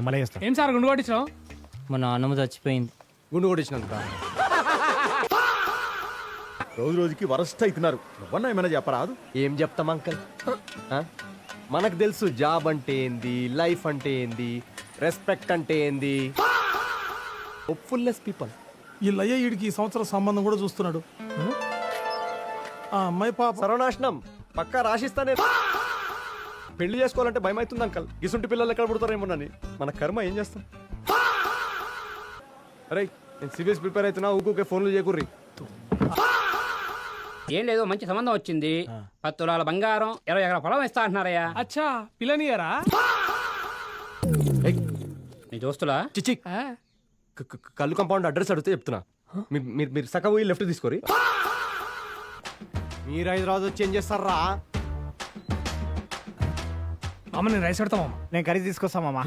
మళ్ళీ చేస్తా. ఏం సార్ గుండు కొట్టించావు? మా నాన్నమ్మ చచ్చిపోయింది. గుండు కొట్టించినందుక రోజు రోజుకి వరస్ట్ అవుతున్నారు. నువ్వన్నా ఏమైనా చెప్పరాదు? ఏం చెప్తాం అంకల్, మనకు తెలుసు జాబ్ అంటే ఏంది, లైఫ్ అంటే ఏంది, రెస్పెక్ట్ అంటే ఏంది. Hopefulness people. ఈ లయ్య వీడికి ఈ సంవత్సరం సంబంధం కూడా చూస్తున్నాడు. ఆ అమ్మాయి పాప సర్వనాశనం పక్కా రాసిస్తానే. పెళ్లి చేసుకోవాలంటే భయం అవుతుంది అంకల్. గిసుంటి పిల్లలు ఎక్కడ పుడతారేమోనని. మన కర్మ ఏం చేస్తాం. అరే నేను సీరియస్ ప్రిపేర్ అవుతున్నా, ఊకే ఫోన్లు చేయకుర్రి. ఏం లేదు, మంచి సంబంధం వచ్చింది. 10 తులాల బంగారం, 20 ఎకరాల పొలం ఇస్తా అంటున్నారయ్యా. అచ్చా పిల్లనియరా? నీ దోస్తులా? చిచ్చి కళ్ళు కంపౌండ్ అడ్రస్ అడిగితే చెప్తున్నా. మీరు సగం పోయి లెఫ్ట్ తీసుకోరి. మీరు హైదరాబాద్ వచ్చి ఏం చేస్తారా? అమ్మ నేను రైస్ పెడతామమ్మ. నేను కర్రీ తీసుకొస్తామమ్మా.